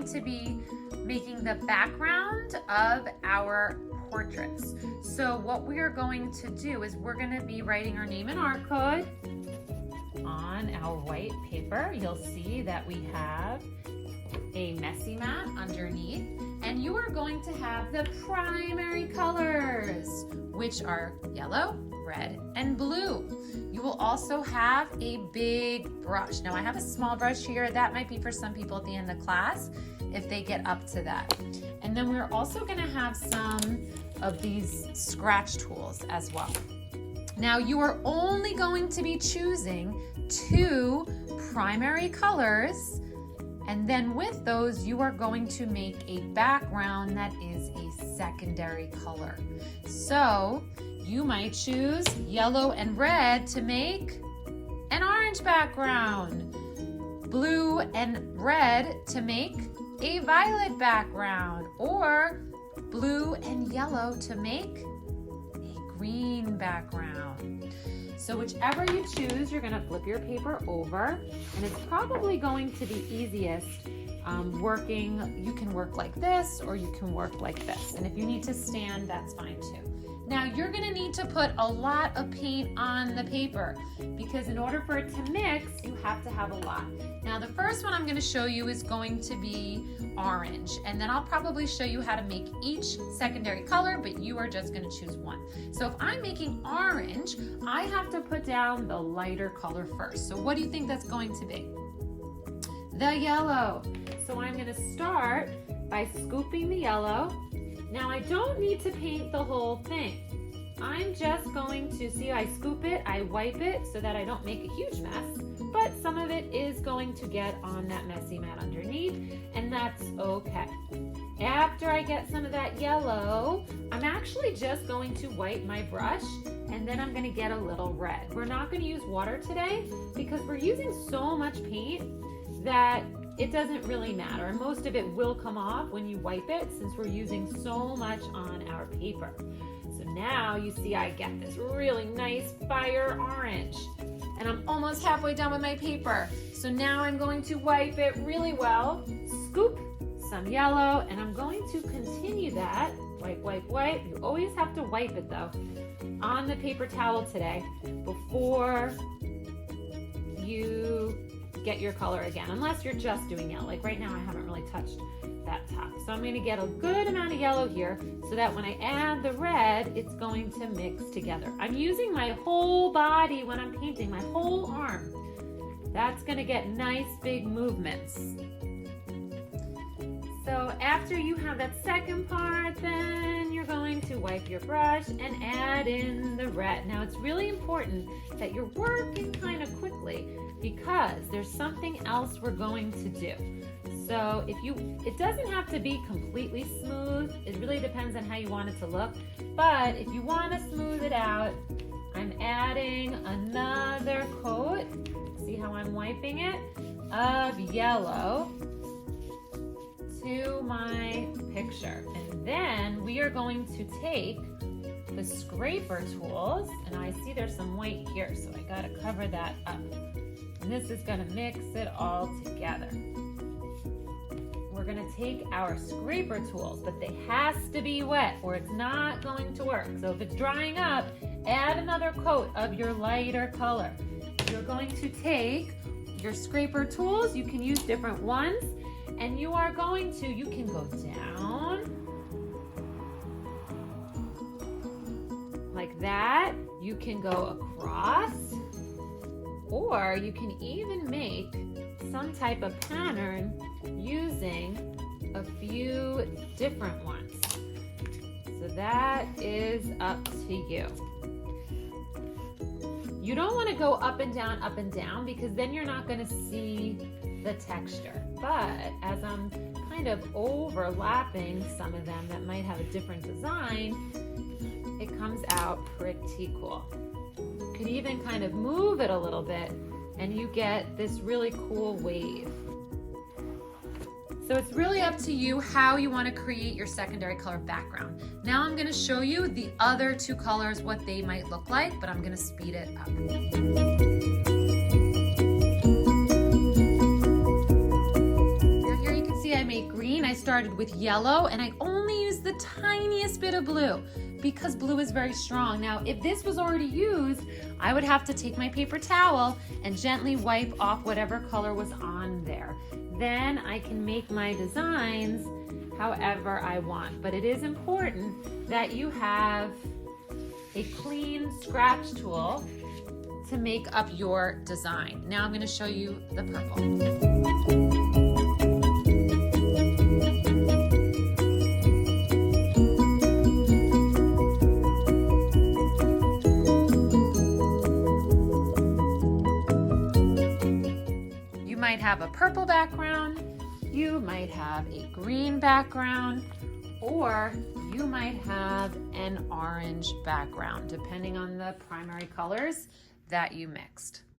to be making the background of our portraits. So what we are going to do is we're going to be writing our name and art code on our white paper. You'll see that we have a messy mat underneath, and you are going to have the primary colors, which are yellow, red, and blue. You will also have a big brush. Now I have a small brush here. That might be for some people at the end of class if they get up to that. And then we're also going to have some of these scratch tools as well. Now you are only going to be choosing 2 primary colors, and then with those you are going to make a background that is a secondary color. So you might choose yellow and red to make an orange background, blue and red to make a violet background, or blue and yellow to make a green background. So whichever you choose, you're gonna flip your paper over, and it's probably going to be easiest working. You can work like this, or you can work like this. And if you need to stand, that's fine too. Now you're gonna need to put a lot of paint on the paper, because in order for it to mix, you have to have a lot. Now the first one I'm gonna show you is going to be orange, and then I'll probably show you how to make each secondary color, but you are just gonna choose one. So if I'm making orange, I have to put down the lighter color first. So what do you think that's going to be? The yellow. So I'm gonna start by scooping the yellow. Now I don't need to paint the whole thing. I'm just going to, see, I scoop it, I wipe it so that I don't make a huge mess, but some of it is going to get on that messy mat underneath, and that's okay. After I get some of that yellow, I'm actually just going to wipe my brush, and then I'm gonna get a little red. We're not gonna use water today because we're using so much paint that it doesn't really matter. And most of it will come off when you wipe it, since we're using so much on our paper. So now you see I get this really nice fire orange, and I'm almost halfway done with my paper. So now I'm going to wipe it really well, scoop some yellow, and I'm going to continue that. Wipe, wipe, wipe. You always have to wipe it though on the paper towel today before you get your color again, unless you're just doing yellow. Like right now I haven't really touched that top. So I'm going to get a good amount of yellow here so that when I add the red, it's going to mix together. I'm using my whole body when I'm painting, my whole arm. That's going to get nice big movements. So after you have that second part, then you're going to wipe your brush and add in the red. Now it's really important that you're working kind of quickly, because there's something else we're going to do. So it doesn't have to be completely smooth. It really depends on how you want it to look. But if you want to smooth it out, I'm adding another coat. See how I'm wiping it? Of yellow to my picture. And then we are going to take the scraper tools, and I see there's some white here, so I gotta cover that up. And this is gonna mix it all together. We're gonna take our scraper tools, but they has to be wet or it's not going to work. So if it's drying up, add another coat of your lighter color. You're going to take your scraper tools, you can use different ones, and you are going to, you can go down like that. You can go across, or you can even make some type of pattern using a few different ones. So that is up to you. You don't want to go up and down, because then you're not going to see the texture. But as I'm kind of overlapping some of them that might have a different design, it comes out pretty cool. You could even kind of move it a little bit and you get this really cool wave. So it's really up to you how you want to create your secondary color background. Now I'm going to show you the other two colors, what they might look like, but I'm going to speed it up. Now here you can see I made green I started with yellow and I only used the tiniest bit of blue because blue is very strong. Now, if this was already used, I would have to take my paper towel and gently wipe off whatever color was on there. Then I can make my designs however I want. But it is important that you have a clean scratch tool to make up your design. Now I'm going to show you the purple. You might have a purple background, you might have a green background, or you might have an orange background, depending on the primary colors that you mixed.